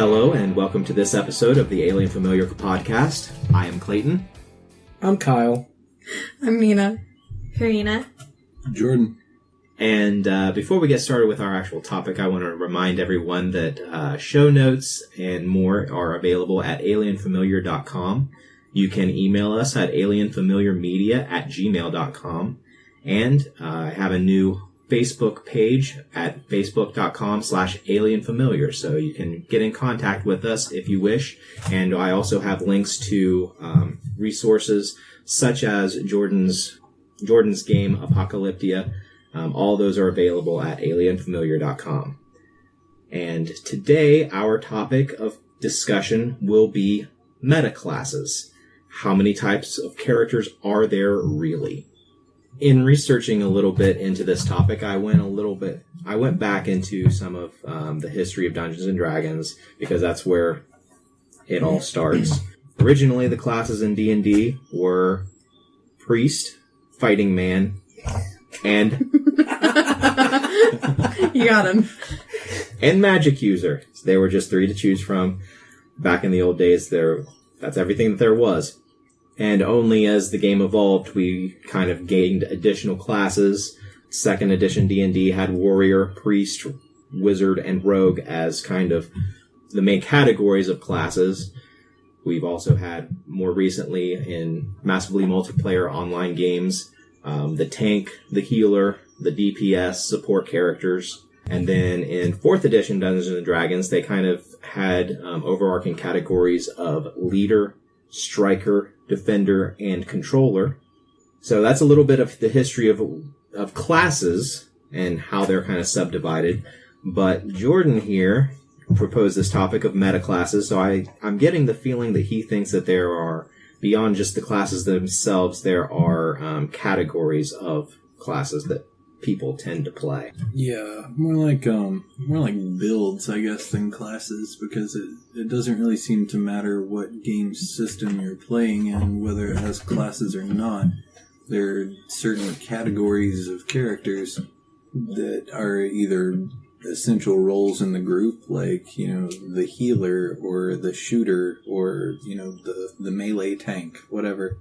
Hello, and welcome to this episode of the Alien Familiar podcast. I am Clayton. I'm Kyle. I'm Nina. Karina. Jordan. And before we get started with our actual topic, I want to remind everyone that show notes and more are available at alienfamiliar.com. You can email us at alienfamiliarmedia@gmail.com. And I have a new Facebook page at facebook.com/alienfamiliar, so you can get in contact with us if you wish. And I also have links to resources such as Jordan's game Apocalyptia. All those are available at alienfamiliar.com. And today our topic of discussion will be metaclasses. How many types of characters are there really? In researching a little bit into this topic, I went back into some of the history of Dungeons and Dragons, because that's where it all starts. Originally, the classes in D&D were priest, fighting man, and You got him. and magic user. So there were just 3 to choose from. Back in the old days, that's everything that there was. And only as the game evolved, we kind of gained additional classes. 2nd edition D&D had warrior, priest, wizard, and rogue as kind of the main categories of classes. We've also had, more recently, in massively multiplayer online games, the tank, the healer, the DPS, support characters. And then in 4th edition Dungeons & Dragons, they kind of had overarching categories of leader, striker, defender, and controller. So that's a little bit of the history of classes and how they're kind of subdivided. But Jordan here proposed this topic of metaclasses, so I'm getting the feeling that he thinks that there are, beyond just the classes themselves, there are categories of classes that people tend to play. Yeah, more like builds, I guess, than classes, because it doesn't really seem to matter what game system you're playing in, whether it has classes or not. There are certain categories of characters that are either essential roles in the group, like, the healer or the shooter or, the melee tank, whatever.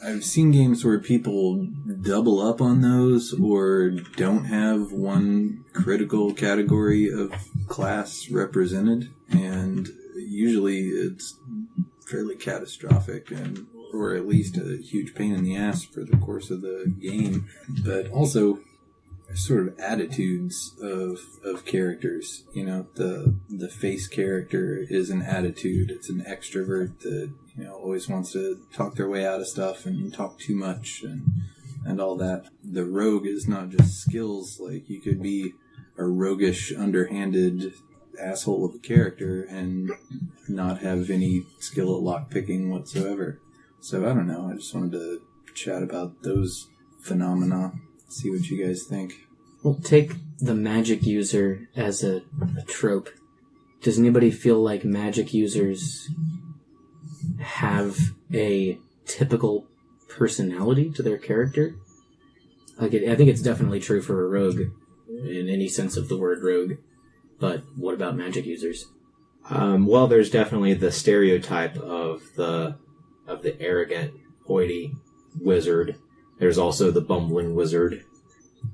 I've seen games where people double up on those or don't have one critical category of class represented, and usually it's fairly catastrophic or at least a huge pain in the ass for the course of the game. But also sort of attitudes of characters. The face character is an attitude. It's an extrovert that always wants to talk their way out of stuff and talk too much and all that. The rogue is not just skills. Like, you could be a roguish, underhanded asshole of a character and not have any skill at lockpicking whatsoever. So I don't know. I just wanted to chat about those phenomena. See what you guys think. Well, take the magic user as a trope. Does anybody feel like magic users have a typical personality to their character? I think it's definitely true for a rogue, in any sense of the word rogue. But what about magic users? Well, there's definitely the stereotype of the arrogant, hoity wizard. There's also the bumbling wizard,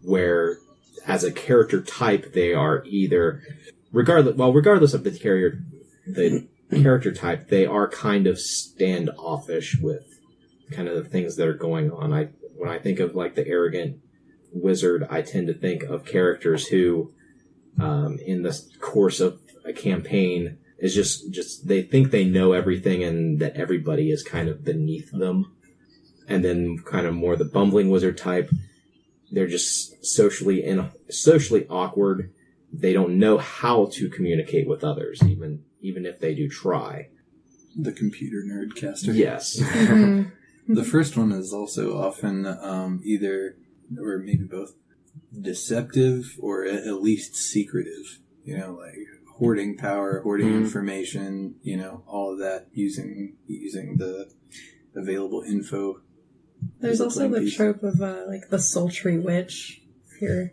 where as a character type they are either, regardless of the character type, they are kind of standoffish with kind of the things that are going on. When I think of like the arrogant wizard, I tend to think of characters who, in the course of a campaign, is just they think they know everything and that everybody is kind of beneath them. And then kind of more the bumbling wizard type, they're just socially awkward. They don't know how to communicate with others, even if they do try. The computer nerd caster. Yes. The first one is also often either, or maybe both, deceptive or at least secretive. Like hoarding power, hoarding information, all of that, using the available info. There's also the trope of the sultry witch You're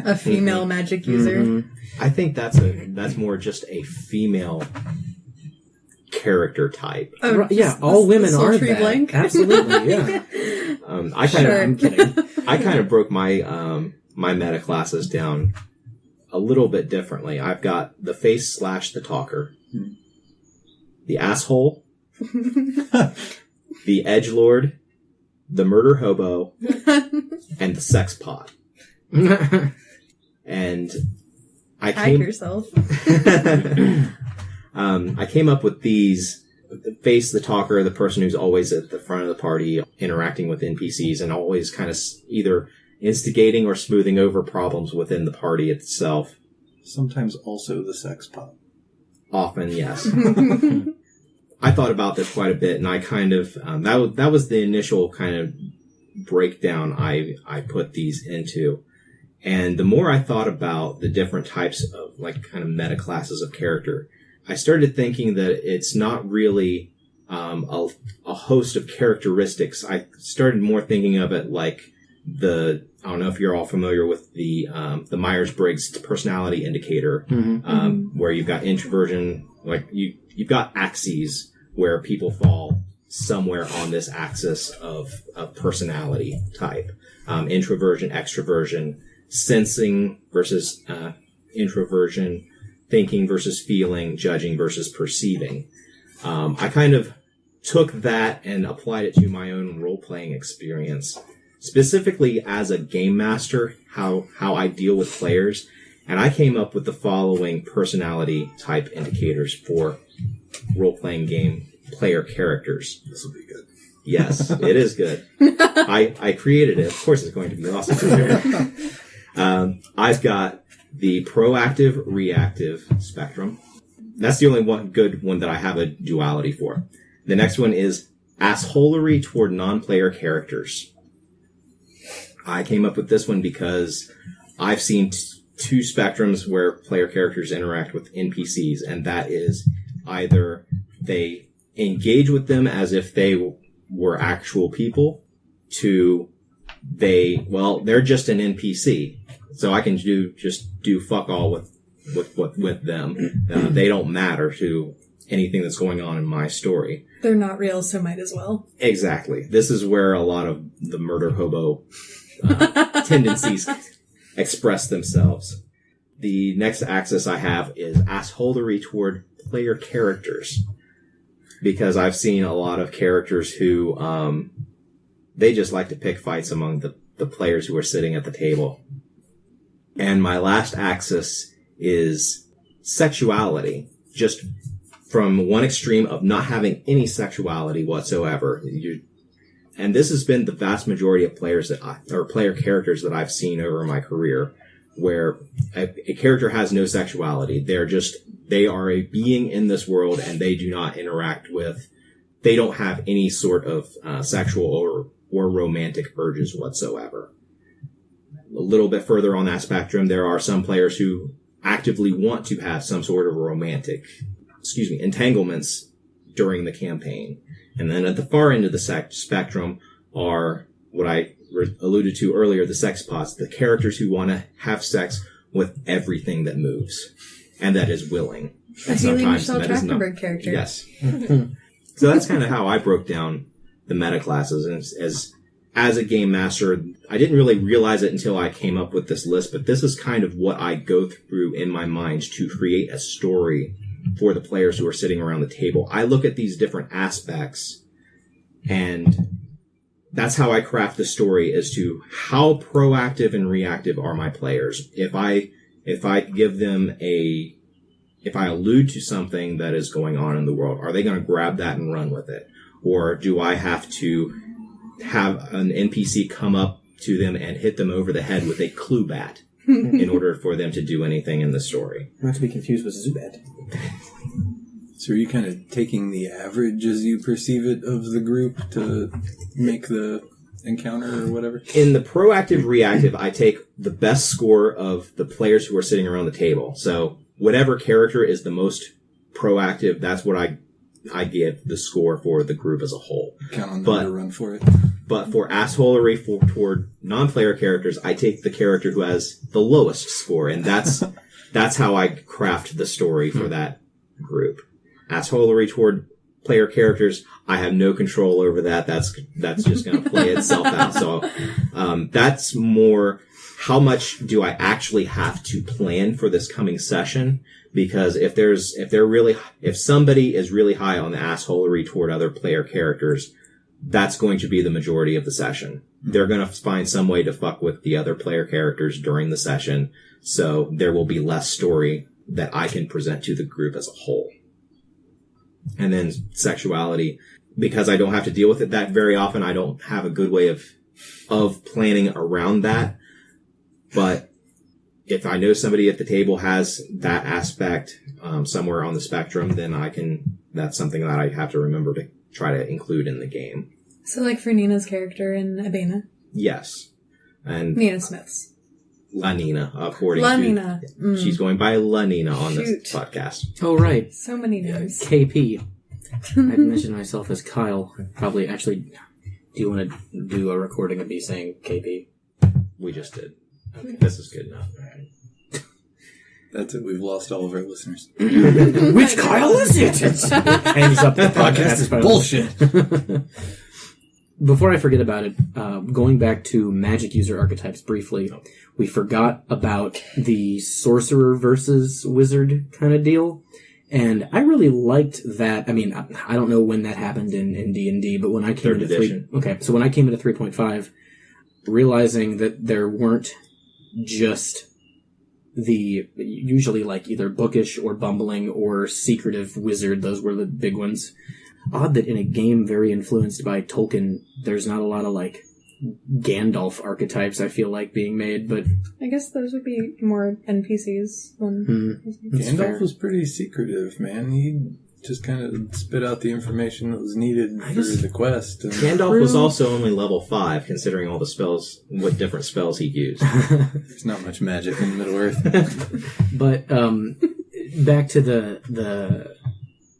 a female magic user. Mhm. I think that's more just a female character type. Oh, Right, yeah, just all the women are sultry that. blank? Absolutely, yeah. I kind Sure. I'm kidding. of I kind of broke my my meta classes down a little bit differently. I've got the face / the talker, the asshole, the edgelord, the murder hobo, and the sex pot. And I Hack yourself. I came up with these: the face, the talker, the person who's always at the front of the party, interacting with NPCs, and always kind of either instigating or smoothing over problems within the party itself. Sometimes also the sex pot. Often, yes. I thought about this quite a bit, and I kind of that was the initial kind of breakdown I put these into. And the more I thought about the different types of like kind of meta classes of character, I started thinking that it's not really a host of characteristics. I started more thinking of it like I don't know if you're all familiar with the Myers-Briggs personality indicator, where you've got introversion, like you've got axes where people fall somewhere on this axis of personality type. Introversion, extroversion, sensing versus introversion, thinking versus feeling, judging versus perceiving. I kind of took that and applied it to my own role-playing experience, specifically as a game master, how I deal with players. And I came up with the following personality type indicators for role-playing game player characters. This will be good. Yes, it is good. I created it. Of course it's going to be awesome. I've got the proactive, reactive spectrum. That's the only good one that I have a duality for. The next one is assholery toward non-player characters. I came up with this one because I've seen two spectrums where player characters interact with NPCs, and that is either they engage with them as if they were actual people, to they're just an NPC, so I can just do fuck all with them. They don't matter to anything that's going on in my story. They're not real, so might as well. Exactly. This is where a lot of the murder hobo tendencies express themselves. The next axis I have is assholery toward player characters, because I've seen a lot of characters who they just like to pick fights among the players who are sitting at the table. And my last axis is sexuality, just from one extreme of not having any sexuality whatsoever. And this has been the vast majority of player characters that I've seen over my career, where a character has no sexuality. They are a being in this world, and they do not interact with, they don't have any sort of sexual or romantic urges whatsoever. A little bit further on that spectrum, there are some players who actively want to have some sort of romantic, entanglements during the campaign. And then at the far end of the spectrum are what I alluded to earlier, the sex pots, the characters who want to have sex with everything that moves and that is willing. A Haley Michelle Trachtenberg character. Yes. So that's kind of how I broke down the meta classes. And as a game master, I didn't really realize it until I came up with this list, but this is kind of what I go through in my mind to create a story for the players who are sitting around the table. I look at these different aspects, and that's how I craft the story as to how proactive and reactive are my players. If I give them if I allude to something that is going on in the world, are they going to grab that and run with it? Or do I have to have an NPC come up to them and hit them over the head with a clue bat in order for them to do anything in the story? Not to be confused with Zubat. So are you kind of taking the average as you perceive it of the group to make the encounter or whatever? In the proactive reactive, I take the best score of the players who are sitting around the table. So whatever character is the most proactive, that's what I I give the score for the group as a whole. Count on them to run for it. But for assholery toward non-player characters, I take the character who has the lowest score, and that's how I craft the story for that group. Assholery toward player characters, I have no control over that. That's just going to play itself out. So that's more how much do I actually have to plan for this coming session? Because if somebody is really high on the assholery toward other player characters, that's going to be the majority of the session. They're going to find some way to fuck with the other player characters during the session, so there will be less story that I can present to the group as a whole. And then sexuality, because I don't have to deal with it that very often, I don't have a good way of planning around that. But if I know somebody at the table has that aspect somewhere on the spectrum, then that's something that I have to remember to try to include in the game. So like for Nina's character in Abena? Yes. And Nina Smith's. Lanina, according Lanina. to... She's going by Lanina on this podcast. Oh, right. So many names. KP. I'd mentioned myself as Kyle. Probably, actually, do you want to do a recording of me saying KP? We just did. Okay. This is good enough. That's it. We've lost all of our listeners. Which Kyle is it? Hangs up the podcast. Is bullshit. Before I forget about it, going back to magic user archetypes briefly, we forgot about the sorcerer versus wizard kind of deal. And I really liked that. I mean, I don't know when that happened in D&D, but when I came into 3.5, realizing that there weren't just the usually like either bookish or bumbling or secretive wizard, those were the big ones. Odd that in a game very influenced by Tolkien, there's not a lot of like Gandalf archetypes, I feel like, being made, but I guess those would be more NPCs than... Gandalf was pretty secretive, man. He just kind of spit out the information that was needed for the quest. And Gandalf was also only level 5, considering all the spells, what different spells he used. There's not much magic in Middle-earth. But back to the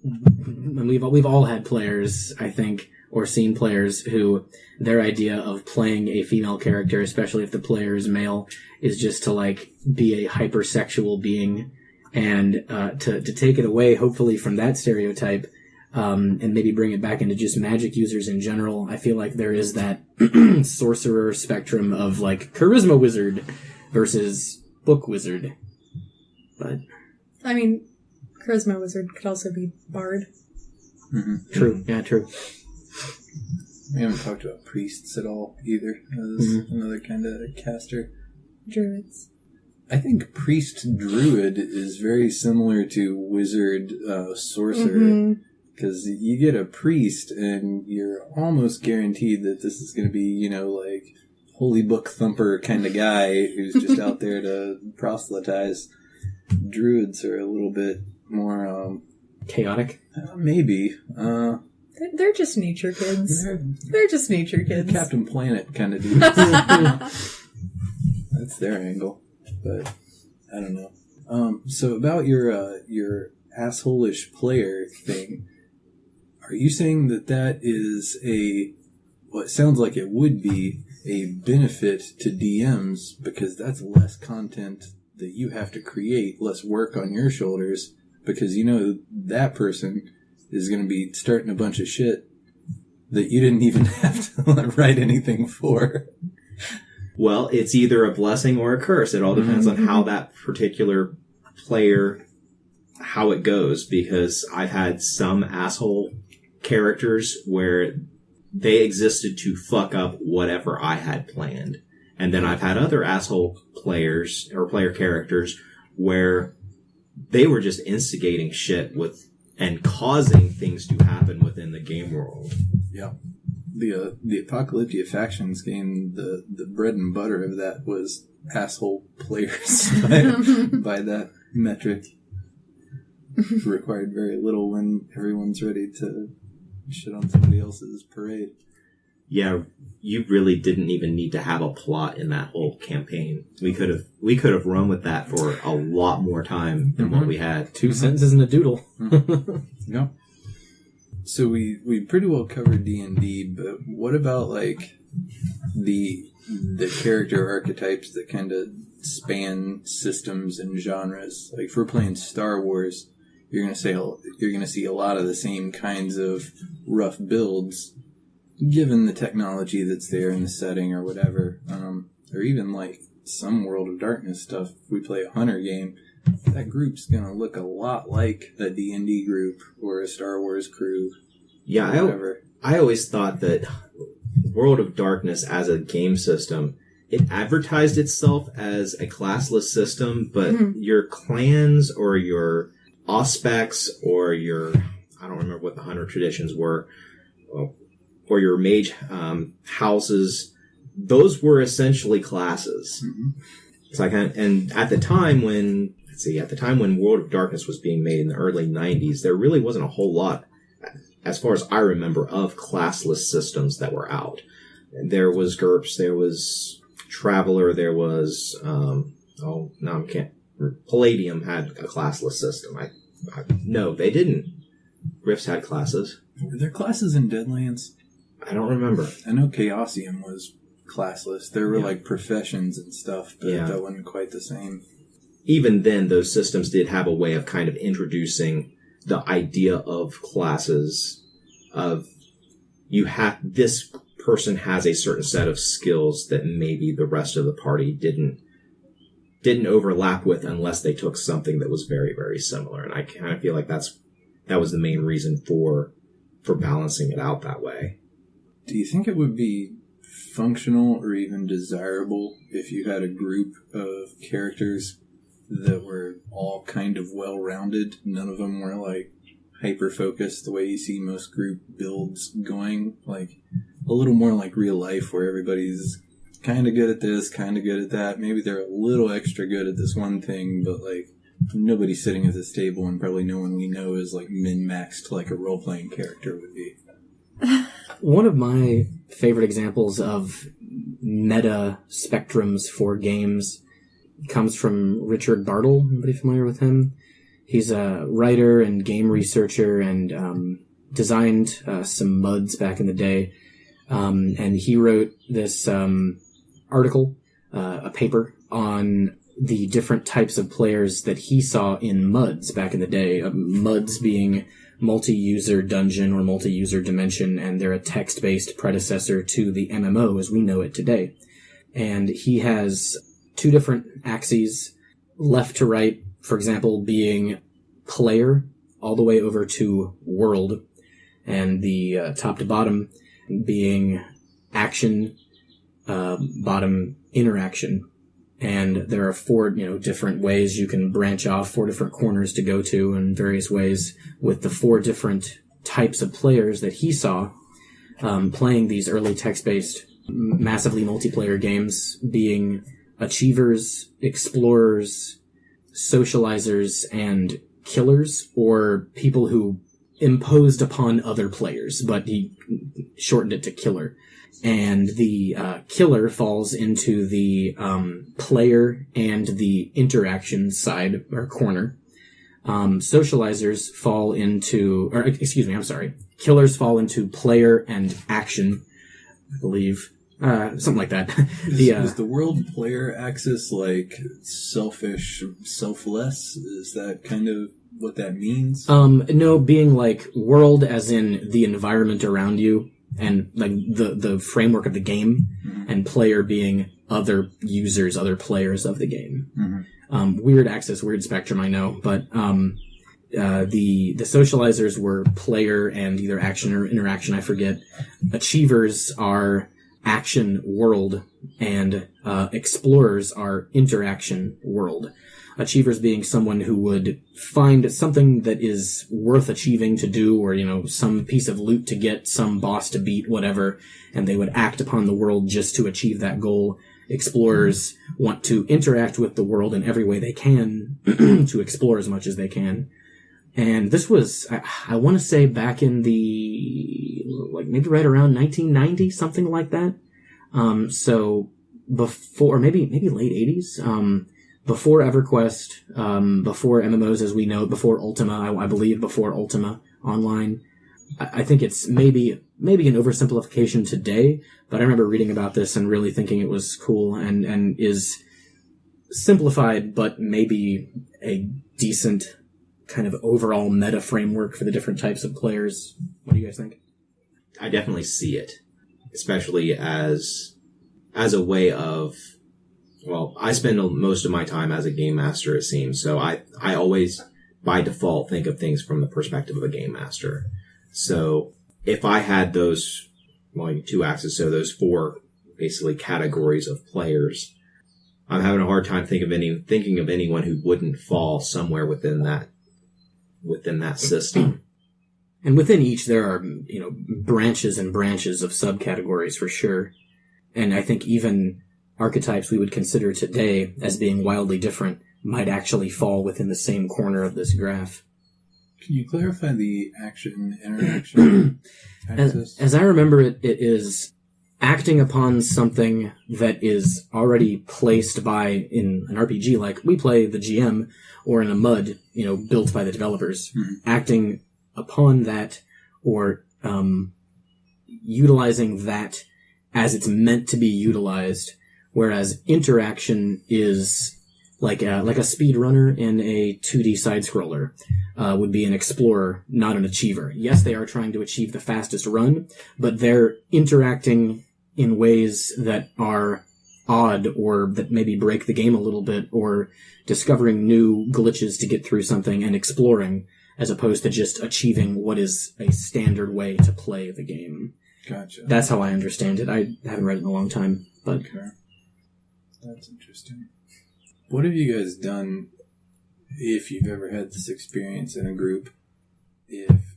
we've all had players, I think, or seen players who their idea of playing a female character, especially if the player is male, is just to like be a hypersexual being, and to take it away, hopefully, from that stereotype, and maybe bring it back into just magic users in general. I feel like there is that sorcerer spectrum of like charisma wizard versus book wizard. But I mean, charisma wizard could also be bard. Mm-hmm. True. Yeah, true. We haven't talked about priests at all either. As another kind of caster. Druids. I think priest druid is very similar to wizard sorcerer, because you get a priest and you're almost guaranteed that this is going to be, you know, like holy book thumper kind of guy who's just out there to proselytize. Druids are a little bit more chaotic. Maybe. They're just nature kids. They're just nature kids. Captain Planet kind of dudes. That's their angle. But I don't know. So about your asshole-ish player thing, are you saying that is what sounds like it would be a benefit to DMs, because that's less content that you have to create, less work on your shoulders, because you know that person is going to be starting a bunch of shit that you didn't even have to write anything for? Well, it's either a blessing or a curse. It all depends on how that particular player, how it goes, because I've had some asshole characters where they existed to fuck up whatever I had planned. And then I've had other asshole players or player characters where they were just instigating shit and causing things to happen within the game world. Yeah. The Apocalyptia Factions game, the bread and butter of that was asshole players by that metric. Required very little when everyone's ready to shit on somebody else's parade. Yeah, you really didn't even need to have a plot in that whole campaign. We could have run with that for a lot more time than what we had. 2 sentences in a doodle. Yeah. So we pretty well covered D&D, but what about like the character archetypes that kind of span systems and genres? Like if we're playing Star Wars, you're gonna see a lot of the same kinds of rough builds, given the technology that's there in the setting or whatever, or even like some World of Darkness stuff. If we play a hunter game, that group's gonna look a lot like a D&D group or a Star Wars crew. Yeah, whatever. I always thought that World of Darkness as a game system, it advertised itself as a classless system, but your clans or your auspex or your, I don't remember what the hunter traditions were, or your mage houses, those were essentially classes. Mm-hmm. So and at the time when World of Darkness was being made in the early 90s, there really wasn't a whole lot, as far as I remember, of classless systems that were out. There was GURPS, there was Traveler, there was, Palladium had a classless system. No, they didn't. Rifts had classes. Were there classes in Deadlands? I don't remember. I know Chaosium was classless. There were like professions and stuff, but that wasn't quite the same. Even then, those systems did have a way of kind of introducing the idea of classes, of this person has a certain set of skills that maybe the rest of the party didn't overlap with unless they took something that was very, very similar. And I kind of feel like that was the main reason for balancing it out that way. Do you think it would be functional or even desirable if you had a group of characters that were all kind of well-rounded? None of them were like hyper-focused the way you see most group builds going, like a little more like real life where everybody's kind of good at this, kind of good at that. Maybe they're a little extra good at this one thing, but like nobody's sitting at this table and probably no one we know is like min-maxed like a role-playing character would be. One of my favorite examples of meta spectrums for games comes from Richard Bartle. Anybody familiar with him? He's a writer and game researcher and designed some MUDs back in the day. And he wrote this article, a paper, on the different types of players that he saw in MUDs back in the day. MUDs being multi-user dungeon or multi-user dimension, and they're a text-based predecessor to the MMO as we know it today. And he has two different axes, left to right, for example, being player all the way over to world, and the top to bottom being action, bottom interaction. And there are four, different ways you can branch off, four different corners to go to in various ways, with the four different types of players that he saw playing these early text-based, massively multiplayer games, being achievers, explorers, socializers, and killers, or people who imposed upon other players, but he shortened it to killer. And the killer falls into the player and the interaction side or corner. Socializers fall into, killers fall into player and action, I believe. Something like that. Is the world player axis like selfish, selfless? Is that kind of what that means? No, being like world as in the environment around you and like the framework of the game, and player being other users, other players of the game. Weird axis, weird spectrum, I know, but the socializers were player and either action or interaction, I forget. Achievers are action world, and explorers are interaction world. Achievers being someone who would find something that is worth achieving to do, or, some piece of loot to get, some boss to beat, whatever, and they would act upon the world just to achieve that goal. Explorers want to interact with the world in every way they can to explore as much as they can. And this was, I want to say, back in the, maybe right around 1990, something like that. So before, maybe late 80s, before EverQuest, before MMOs as we know, before Ultima, I believe before Ultima Online. I think it's maybe an oversimplification today, but I remember reading about this and really thinking it was cool and is simplified, but maybe a decent kind of overall meta framework for the different types of players. What do you guys think? I definitely see it, especially as a way of, well, I spend most of my time as a game master, it seems, so I always, by default, think of things from the perspective of a game master. So if I had those, well, 2 axes, so those 4 basically categories of players, I'm having a hard time thinking of anyone who wouldn't fall somewhere within that system. And within each, there are, branches and branches of subcategories for sure. And I think even archetypes we would consider today as being wildly different might actually fall within the same corner of this graph. Can you clarify the action-interaction axis? As I remember it, it is acting upon something that is already placed in an RPG like we play the GM, or in a MUD, built by the developers. Mm-hmm. Acting upon that, or utilizing that as it's meant to be utilized, whereas interaction is like a speedrunner in a 2D side-scroller would be an explorer, not an achiever. Yes, they are trying to achieve the fastest run, but they're interacting in ways that are odd or that maybe break the game a little bit, or discovering new glitches to get through something and exploring, as opposed to just achieving what is a standard way to play the game. Gotcha. That's how I understand it. I haven't read it in a long time, but... Okay. That's interesting. What have you guys done, if you've ever had this experience in a group, if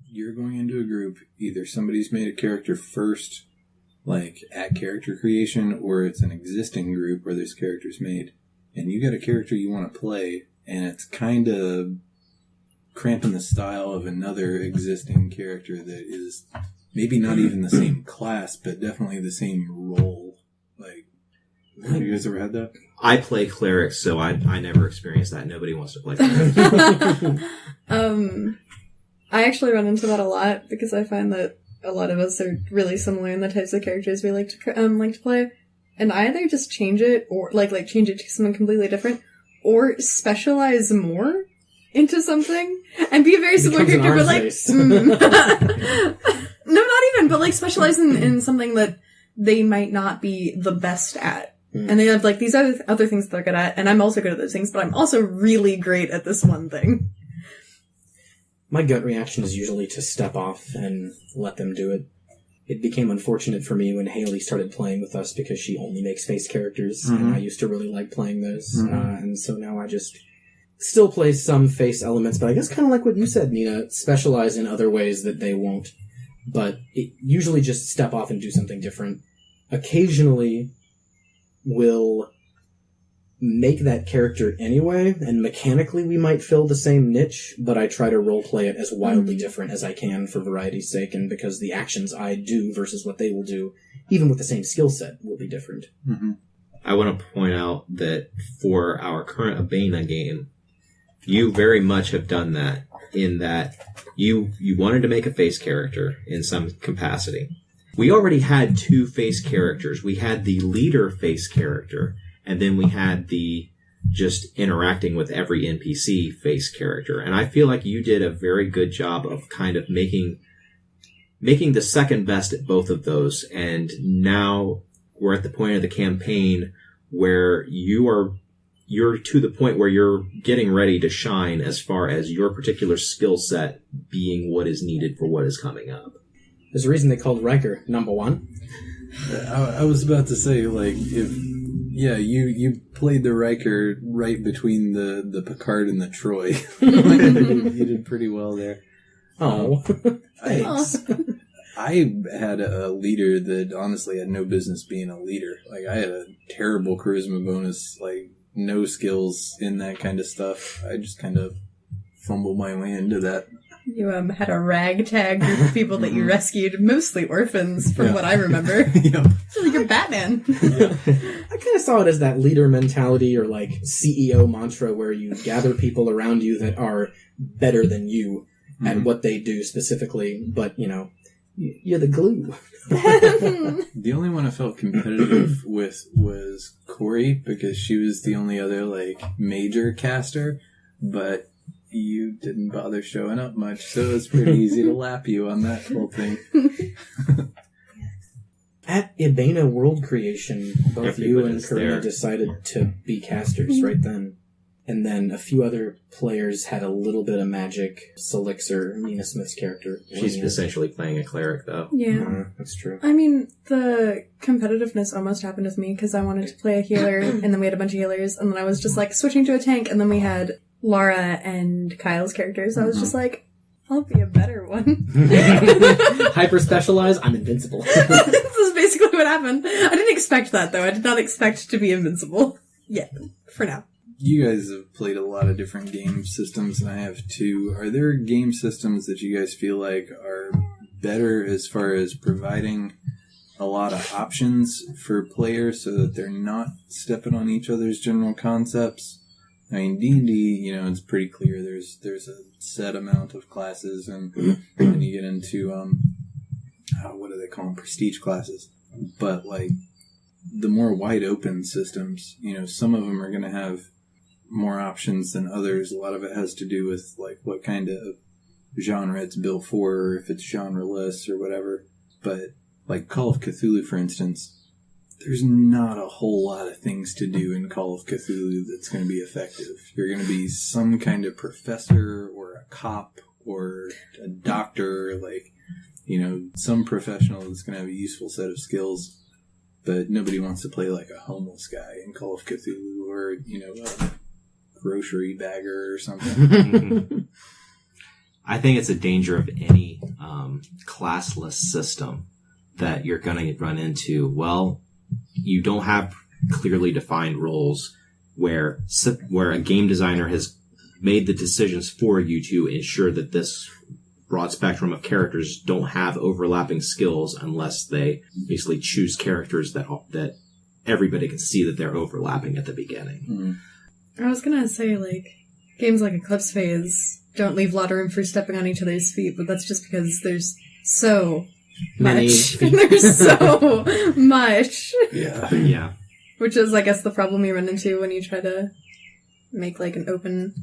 you're going into a group, either somebody's made a character first, like at character creation, or it's an existing group where there's characters made, and you got a character you want to play, and it's kind of cramping the style of another existing character that is maybe not even the same class, but definitely the same role. Like, have you guys ever had that? I play clerics, so I never experienced that. Nobody wants to play clerics. I actually run into that a lot, because I find that a lot of us are really similar in the types of characters we like to play, and either just change it, or like change it to something completely different, or specialize more into something and be a very similar character, but no, not even, but specialize in something that they might not be the best at. And they have these other things that they're good at, and I'm also good at those things, but I'm also really great at this one thing. My gut reaction is usually to step off and let them do it. It became unfortunate for me when Haley started playing with us, because she only makes face characters, and I used to really like playing those. And so now I just still play some face elements, but I guess kind of like what you said, Nina, specialize in other ways that they won't. But usually just step off and do something different. Occasionally will make that character anyway, and mechanically we might fill the same niche, but I try to roleplay it as wildly different as I can for variety's sake, and because the actions I do versus what they will do, even with the same skill set, will be different. Mm-hmm. I want to point out that for our current Abena game, you very much have done that, in that you wanted to make a face character in some capacity. We already had 2 face characters. We had the leader face character, and then we had the just interacting with every NPC face character. And I feel like you did a very good job of kind of making the second best at both of those. And now we're at the point of the campaign where you're to the point where you're getting ready to shine as far as your particular skill set being what is needed for what is coming up. There's a reason they called Riker number 1. I was about to say, you played the Riker right between the Picard and the Troy. You did pretty well there. Oh, thanks. I had a leader that honestly had no business being a leader. I had a terrible charisma bonus, no skills in that kind of stuff. I just kind of fumbled my way into that. You had a ragtag group of people that you rescued, mostly orphans, from what I remember. Yeah. So you're Batman. Yeah. I kind of saw it as that leader mentality, or CEO mantra, where you gather people around you that are better than you, at what they do specifically, but, you're the glue. The only one I felt competitive with was Corey, because she was the only other, major caster, but you didn't bother showing up much, so it was pretty easy to lap you on that whole thing. At Ibana World Creation, both you Everyone and is Karina there. decided to be casters right then. And then a few other players had a little bit of magic. Selixer, Nina Smith's character. She's Lanina. essentially playing a cleric, though. Yeah. That's true. I mean, the competitiveness almost happened with me because I wanted to play a healer, and then we had a bunch of healers, and then I was just switching to a tank, and then we had Laura and Kyle's characters. I was just I'll be a better one. Hyper specialize, I'm invincible. This is basically what happened. I didn't expect that, though. I did not expect to be invincible. Yet. For now. You guys have played a lot of different game systems, and I have too. Are there game systems that you guys feel like are better as far as providing a lot of options for players so that they're not stepping on each other's general concepts? I mean, D&D, it's pretty clear. There's a set amount of classes, and then you get into, what do they call them? Prestige classes. But, the more wide open systems, some of them are going to have more options than others. A lot of it has to do with, what kind of genre it's built for, or if it's genreless or whatever. But, Call of Cthulhu, for instance, there's not a whole lot of things to do in Call of Cthulhu that's going to be effective. You're going to be some kind of professor or a cop or a doctor, some professional that's going to have a useful set of skills. But nobody wants to play a homeless guy in Call of Cthulhu, or, a grocery bagger or something. I think it's a danger of any classless system that you're going to run into. Well, you don't have clearly defined roles where a game designer has made the decisions for you to ensure that this broad spectrum of characters don't have overlapping skills unless they basically choose characters that everybody can see that they're overlapping at the beginning. Mm-hmm. I was gonna say, games like Eclipse Phase don't leave a lot of room for stepping on each other's feet, but that's just because there's so Many much. feet. There's so much. Yeah. Yeah. Which is, I guess, the problem you run into when you try to make, an open,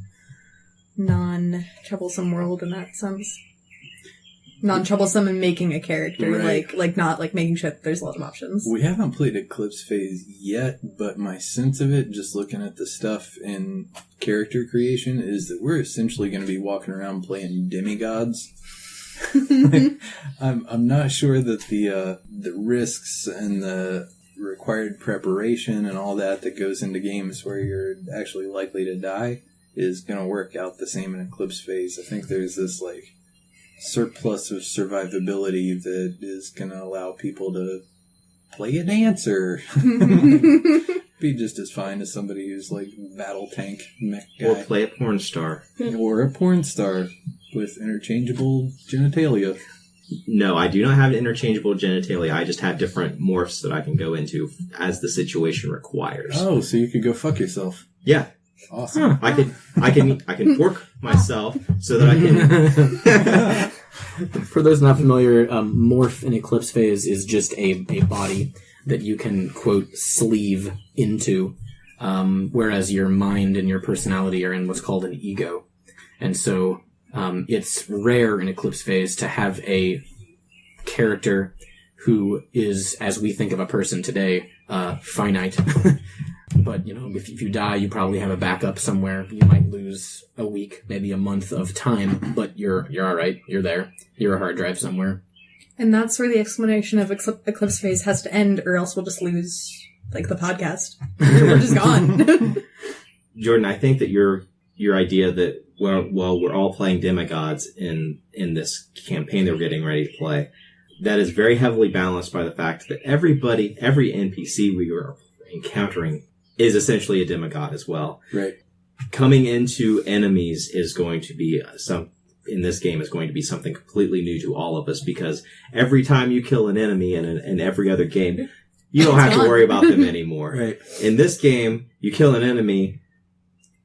non-troublesome world in that sense. Non-troublesome in making a character, Right. not, making sure that there's a lot of options. We haven't played Eclipse Phase yet, but my sense of it, just looking at the stuff in character creation, is that we're essentially going to be walking around playing demigods. I'm not sure that the risks and the required preparation and all that goes into games where you're actually likely to die is going to work out the same in Eclipse Phase. I think there's this, surplus of survivability that is going to allow people to play a dancer. Be just as fine as somebody who's battle tank mech guy. Or play a porn star. Or a porn star with interchangeable genitalia. No, I do not have interchangeable genitalia. I just have different morphs that I can go into as the situation requires. Oh, so you could go fuck yourself. Yeah. Awesome. I can pork myself so that I can. For those not familiar, morph in Eclipse Phase is just a body that you can, quote, sleeve into, whereas your mind and your personality are in what's called an ego. And so it's rare in Eclipse Phase to have a character who is, as we think of a person today, finite. But, if you die, you probably have a backup somewhere. You might lose a week, maybe a month of time, but you're alright. You're there. You're a hard drive somewhere. And that's where the explanation of Eclipse Phase has to end, or else we'll just lose, the podcast. We're just gone. Jordan, I think that your idea that, we're all playing demigods in this campaign that we're getting ready to play, that is very heavily balanced by the fact that every NPC we are encountering is essentially a demigod as well. Right. Coming into enemies is going to be in this game is going to be something completely new to all of us, because every time you kill an enemy in every other game, you don't have to worry about them anymore. Right. In this game, you kill an enemy,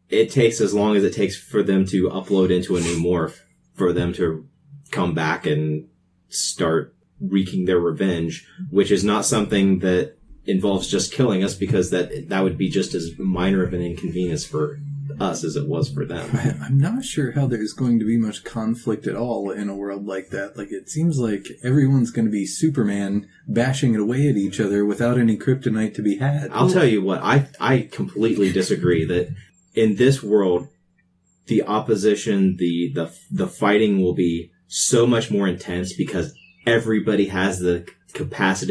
it takes as long as it takes for them to upload into a new morph, for them to come back and start wreaking their revenge, which is not something that involves just killing us, because that would be just as minor of an inconvenience for us as it was for them. I'm not sure how there's going to be much conflict at all in a world like that. Like, it seems like everyone's going to be Superman bashing it away at each other without any kryptonite to be had. I'll tell you what, I completely disagree that in this world, the opposition, the fighting will be so much more intense because everybody has the capacity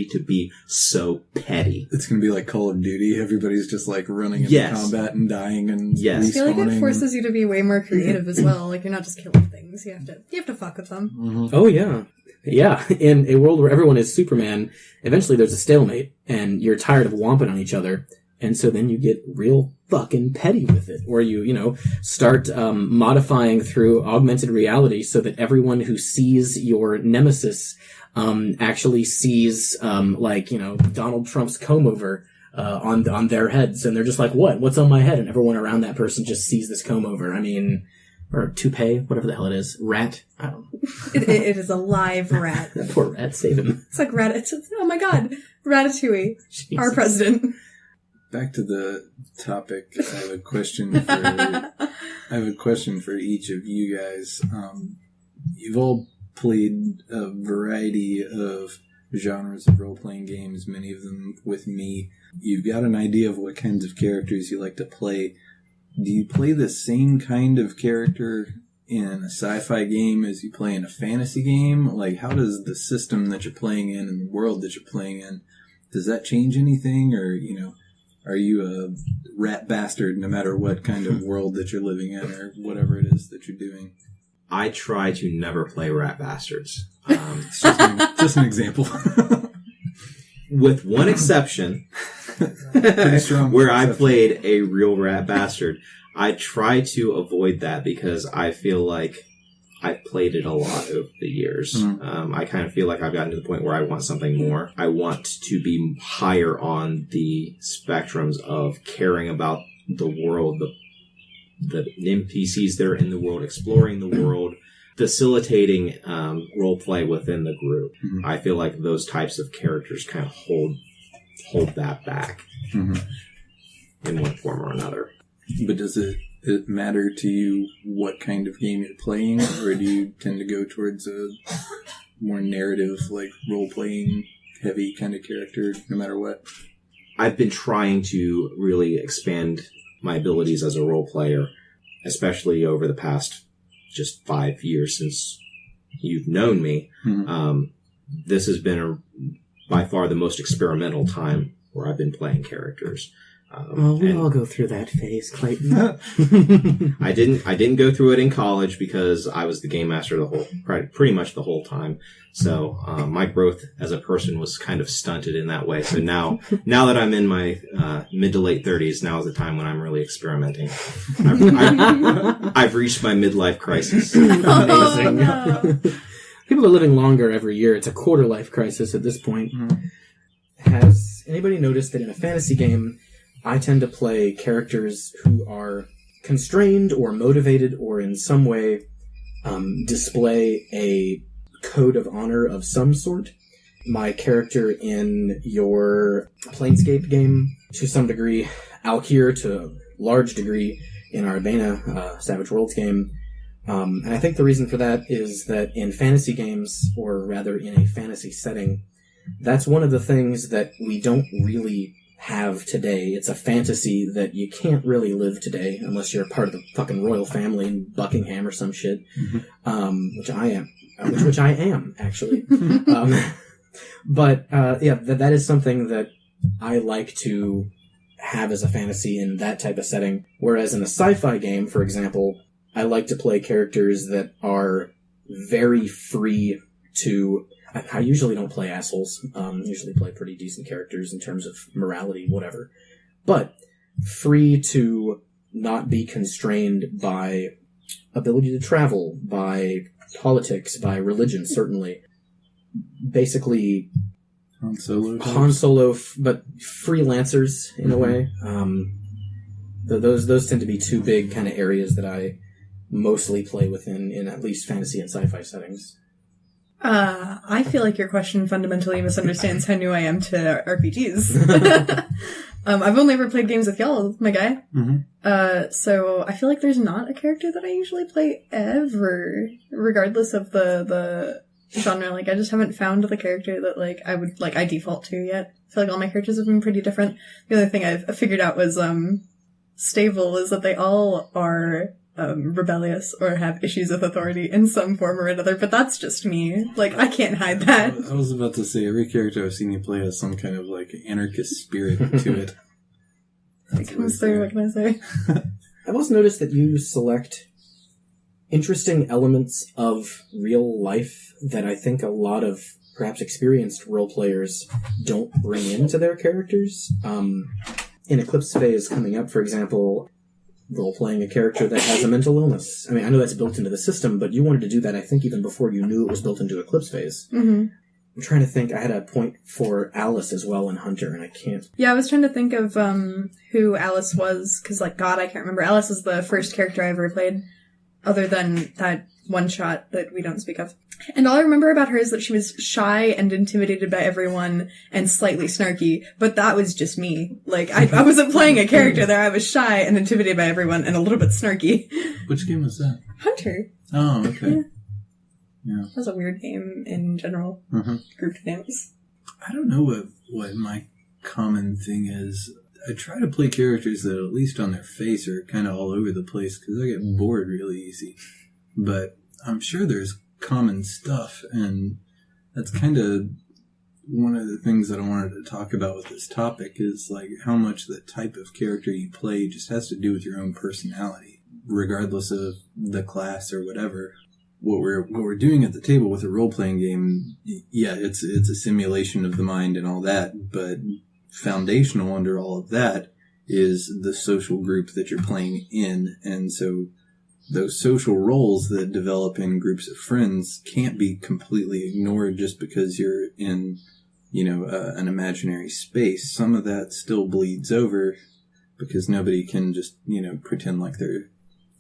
to be so petty. It's going to be like Call of Duty. Everybody's just like running into combat and dying and I feel like it forces you to be way more creative as well. Like, you're not just killing things. You have to fuck with them. Mm-hmm. Oh, yeah. Yeah. In a world where everyone is Superman, eventually there's a stalemate and you're tired of whomping on each other. And so then you get real fucking petty with it. Or you start modifying through augmented reality so that everyone who sees your nemesis actually sees, Donald Trump's comb over on their heads. And they're just like, what's on my head? And everyone around that person just sees this comb over. I mean, or toupee, whatever the hell it is. Rat? I don't know. It is a live rat. That poor rat, save him. It's like oh my god, Ratatouille, Jesus. Our president. Back to the topic, I have a question for each of you guys. You've all played a variety of genres of role-playing games, many of them with me. You've got an idea of what kinds of characters you like to play. Do you play the same kind of character in a sci-fi game as you play in a fantasy game? Like, how does the system that you're playing in and the world that you're playing in, does that change anything? Or, are you a rat bastard no matter what kind of world that you're living in or whatever it is that you're doing? I try to never play rat bastards. It's just an example. With one exception, where I played a real rat bastard. I try to avoid that because I feel like I've played it a lot over the years. Mm-hmm. I kind of feel like I've gotten to the point where I want something more. I want to be higher on the spectrums of caring about the world, the NPCs that are in the world, exploring the world, facilitating role play within the group. Mm-hmm. I feel like those types of characters kind of hold that back in one form or another. But does it matter to you what kind of game you're playing, or do you tend to go towards a more narrative, like role-playing heavy kind of character, no matter what? I've been trying to really expand my abilities as a role player, especially over the past just 5 years since you've known me. Mm-hmm. This has been by far the most experimental time where I've been playing characters. We all go through that phase, Clayton. I didn't go through it in college because I was the game master pretty much the whole time. So my growth as a person was kind of stunted in that way. So now that I'm in my mid to late 30s, now is the time when I'm really experimenting. I've reached my midlife crisis. Amazing. Oh, no. People are living longer every year. It's a quarter life crisis at this point. Has anybody noticed that in a fantasy game, I tend to play characters who are constrained or motivated or in some way display a code of honor of some sort? My character in your Planescape game, to some degree, Alkir to a large degree in our Albena Savage Worlds game. And I think the reason for that is that in fantasy games, or rather in a fantasy setting, that's one of the things that we don't really have today. It's a fantasy that you can't really live today unless you're part of the fucking royal family in Buckingham or some shit, which I am. Which I am, actually. But that is something that I like to have as a fantasy in that type of setting. Whereas in a sci-fi game, for example, I like to play characters that are very free to... I usually don't play assholes. Usually play pretty decent characters in terms of morality, whatever. But free to not be constrained by ability to travel, by politics, by religion, certainly. Basically, Han Solo, but freelancers in a way. Those tend to be two big kind of areas that I mostly play within, in at least fantasy and sci-fi settings? I feel like your question fundamentally misunderstands how new I am to RPGs. I've only ever played games with y'all, my guy. Mm-hmm. So I feel like there's not a character that I usually play ever, regardless of the genre. Like, I just haven't found the character that, like, I default to yet. I feel like all my characters have been pretty different. The other thing I've figured out was, stable is that they all are rebellious or have issues with authority in some form or another, but that's just me. Like, I can't hide that. I was about to say, every character I've seen you play has some kind of, like, anarchist spirit to it. It comes through, what can I say? I've also noticed that you select interesting elements of real life that I think a lot of perhaps experienced role players don't bring into their characters. In Eclipse Phase coming up, for example, role-playing a character that has a mental illness. I mean, I know that's built into the system, but you wanted to do that, I think, even before you knew it was built into Eclipse Phase. Mm-hmm. I'm trying to think. I had a point for Alice as well in Hunter, and I can't. Yeah, I was trying to think of who Alice was, because, like, God, I can't remember. Alice is the first character I ever played, other than that one shot that we don't speak of. And all I remember about her is that she was shy and intimidated by everyone and slightly snarky, but that was just me. Like, I wasn't playing a character there. I was shy and intimidated by everyone and a little bit snarky. Which game was that? Hunter. Oh, okay. Yeah. That was a weird name in general. Mm-hmm. Grouped names. I don't know what my common thing is. I try to play characters that, at least on their face, are kind of all over the place, because I get bored really easy. But I'm sure there's common stuff, and that's kind of one of the things that I wanted to talk about with this topic, is like how much the type of character you play just has to do with your own personality, regardless of the class or whatever. What we're doing at the table with a role-playing game, yeah, it's a simulation of the mind and all that, but foundational under all of that is the social group that you're playing in, and so those social roles that develop in groups of friends can't be completely ignored just because you're in, an imaginary space. Some of that still bleeds over because nobody can just, pretend like they're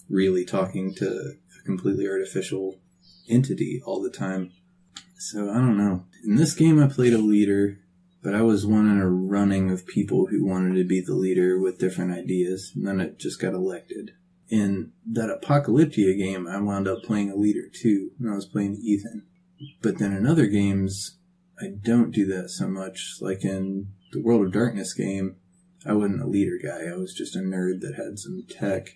really talking to a completely artificial entity all the time. So I don't know. In this game I played a leader, but I was one in a running of people who wanted to be the leader with different ideas, and then it just got elected. In that Apocalyptia game, I wound up playing a leader too, and I was playing Ethan. But then in other games, I don't do that so much. Like in the World of Darkness game, I wasn't a leader guy. I was just a nerd that had some tech.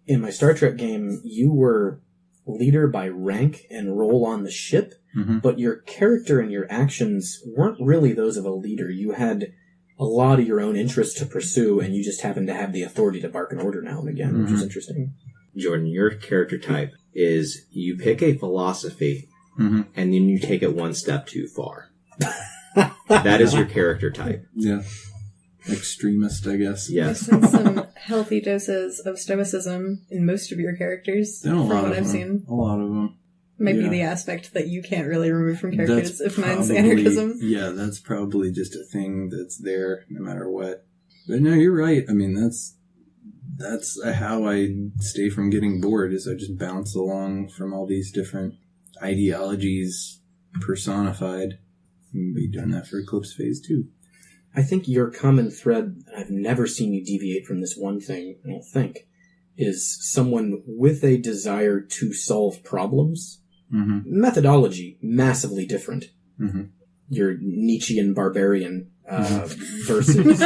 In my Star Trek game, you were leader by rank and role on the ship, but your character and your actions weren't really those of a leader. You had a lot of your own interests to pursue, and you just happen to have the authority to bark an order now and again, which is interesting. Jordan, your character type is you pick a philosophy, and then you take it one step too far. That is your character type. Yeah. Extremist, I guess. Yes. There's some healthy doses of stoicism in most of your characters, from what I've seen. A lot of them. Maybe the aspect that you can't really remove from characters if mine's anarchism. Yeah, that's probably just a thing that's there no matter what. But no, you're right. I mean, that's how I stay from getting bored, is I just bounce along from all these different ideologies personified. And we've done that for Eclipse Phase 2. I think your common thread, I've never seen you deviate from this one thing, I don't think, is someone with a desire to solve problems. Methodology, massively different. Your Nietzschean barbarian versus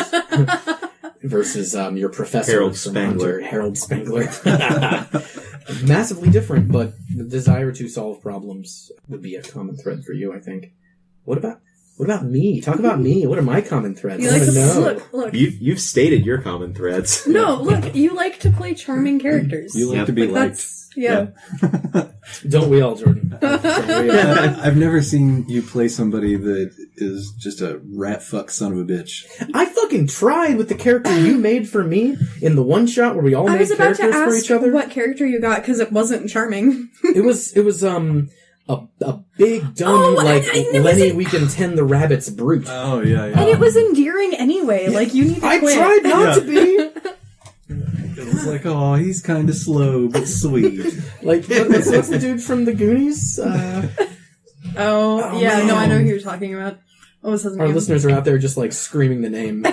your professor Harold Spangler. Harold Spangler. Massively different, but the desire to solve problems would be a common thread for you, I think. What about me? Talk about me. What are my common threads? You I want to know. Look. You've stated your common threads. No, look, you like to play charming characters. You like to be liked. Yeah. Don't we all, Jordan? I've never seen you play somebody that is just a rat fuck son of a bitch. I fucking tried with the character you made for me in the one shot where we all made characters for each other. I was about to ask what character you got, because it wasn't charming. It was a big, dumb, Lenny, we can tend the rabbit's brute. Oh, yeah. And it was endearing anyway. Like, you need to quit. I tried not to be. It's like, oh, he's kind of slow but sweet. Like, what's the dude from the Goonies? Yeah, man. no, I know who you're talking about. What was his name? Our listeners are out there just, like, screaming the name.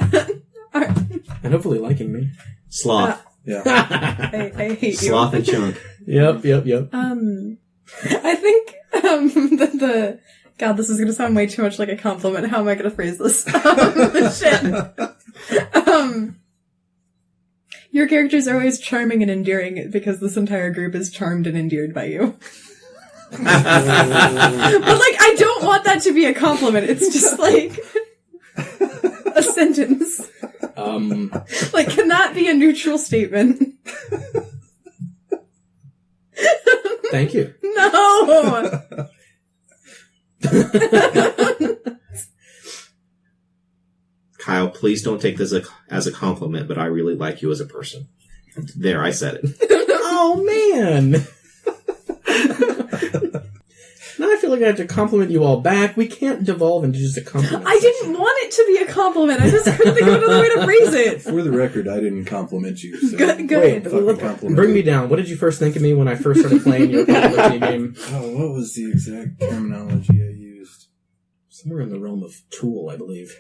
And hopefully liking me. Sloth. Yeah. I hate you. Sloth and Chunk. Yep. I think the God, this is going to sound way too much like a compliment. How am I going to phrase this? Shit. Your characters are always charming and endearing because this entire group is charmed and endeared by you. But, like, I don't want that to be a compliment. It's just, like, a sentence. Like, can that be a neutral statement? Thank you. No! Kyle, please don't take this as a compliment, but I really like you as a person. There, I said it. Oh, man! Now I feel like I have to compliment you all back. We can't devolve into just a compliment. I didn't want it to be a compliment. I just couldn't think of another way to phrase it. For the record, I didn't compliment you. So Good. Wait, fucking compliment. bring me down. What did you first think of me when I first started playing your Apocalypse game? Oh, what was the exact terminology I used? Somewhere in the realm of Tool, I believe.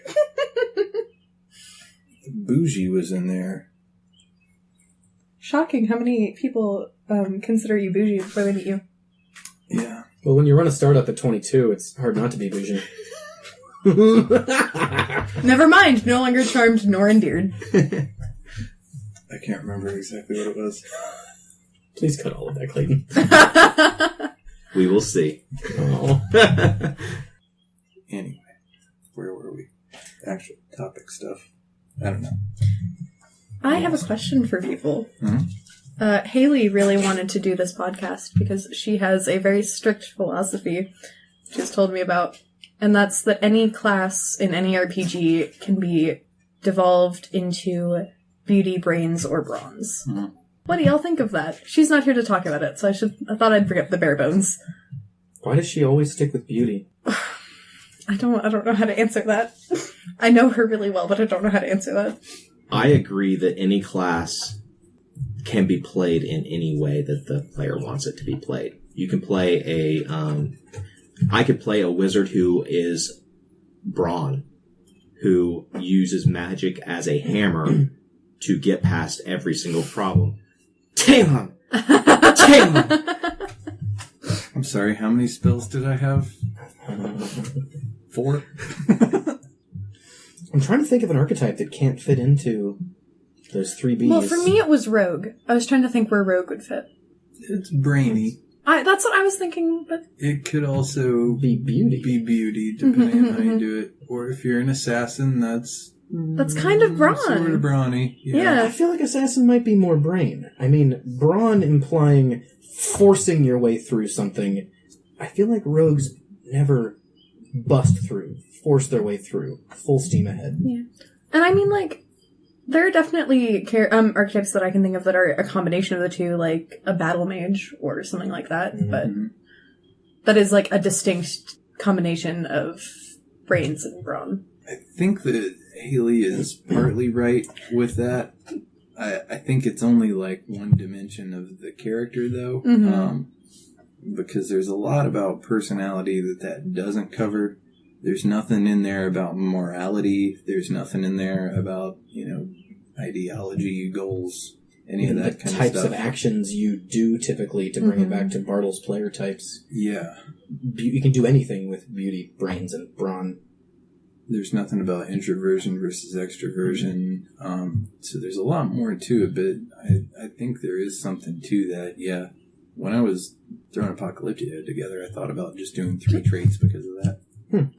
Bougie was in there. Shocking how many people consider you bougie before they meet you. Yeah. Well, when you run a startup at 22, it's hard not to be bougie. Never mind, no longer charmed nor endeared. I can't remember exactly what it was. Please cut all of that, Clayton. We will see. Oh. Anyway, where were we? Actual topic stuff. I don't know. I have a question for people. Mm-hmm. Haley really wanted to do this podcast because she has a very strict philosophy she's told me about, and that's that any class in any RPG can be devolved into beauty, brains, or bronze. Mm-hmm. What do y'all think of that? She's not here to talk about it, so I thought I'd bring up the bare bones. Why does she always stick with beauty? I don't know how to answer that. I know her really well, but I don't know how to answer that. I agree that any class can be played in any way that the player wants it to be played. You can play I could play a wizard who is brawn, who uses magic as a hammer to get past every single problem. Damn! Damn! I'm sorry, how many spells did I have? 4? I'm trying to think of an archetype that can't fit into those 3 Bs. Well, for me it was rogue. I was trying to think where rogue would fit. It's brainy. That's what I was thinking, but... It could also be beauty. depending on how you do it. Or if you're an assassin, that's kind of brawn. sort of brawny. Yeah. I feel like assassin might be more brain. I mean, brawn implying forcing your way through something. I feel like rogues never bust through, force their way through, full steam ahead. Yeah. And I mean, like, there are definitely archetypes that I can think of that are a combination of the two, like a battle mage or something like that, but that is like a distinct combination of brains and brawn. I think that Haley is partly right with that. I think it's only like one dimension of the character, though, because there's a lot about personality that doesn't cover. There's nothing in there about morality. There's nothing in there about, ideology, goals, any of that kind of stuff. Types of actions you do typically, to bring it back to Bartle's player types. Yeah. You can do anything with beauty, brains, and brawn. There's nothing about introversion versus extroversion. So there's a lot more to it, but I think there is something to that, yeah. When I was throwing Apocalyptia together, I thought about just doing 3 traits because of that.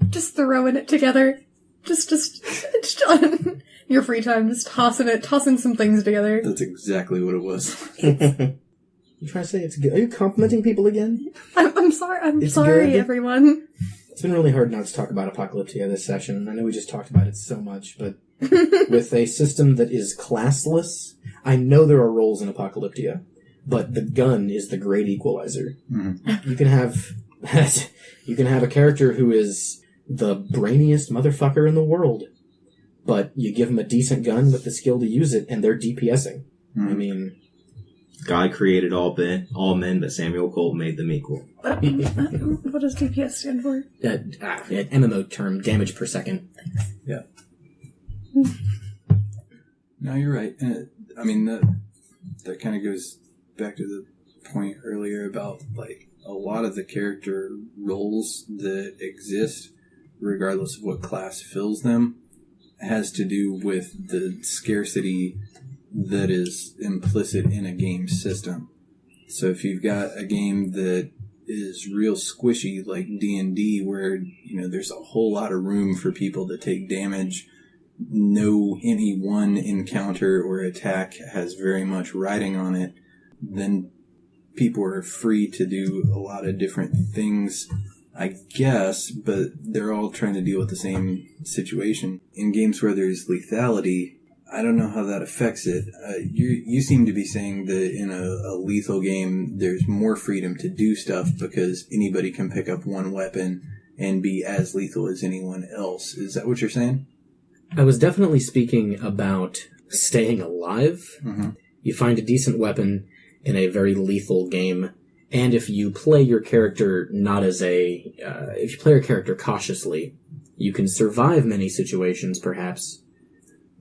Just throwing it together. Just on your free time, just tossing some things together. That's exactly what it was. You trying to say it's good? Are you complimenting people again? I'm sorry. I'm It's sorry, good. everyone. It's been really hard not to talk about Apocalyptia this session. I know we just talked about it so much, but with a system that is classless, I know there are roles in Apocalyptia, but the gun is the great equalizer. Mm-hmm. You can have a character who is the brainiest motherfucker in the world, but you give them a decent gun with the skill to use it, and they're DPSing. I mean, God created all men, but Samuel Colt made them equal. What does DPS stand for? MMO term, damage per second. Yeah. No, you're right. I mean, that kind of goes back to the point earlier about, like, a lot of the character roles that exist, regardless of what class fills them, has to do with the scarcity that is implicit in a game system. So if you've got a game that is real squishy, like D&D, where, you know, there's a whole lot of room for people to take damage, no any one encounter or attack has very much riding on it, then people are free to do a lot of different things, I guess, but they're all trying to deal with the same situation. In games where there's lethality, I don't know how that affects it. You seem to be saying that in a lethal game, there's more freedom to do stuff because anybody can pick up one weapon and be as lethal as anyone else. Is that what you're saying? I was definitely speaking about staying alive. Mm-hmm. You find a decent weapon in a very lethal game, and if you play your character if you play your character cautiously, you can survive many situations, perhaps,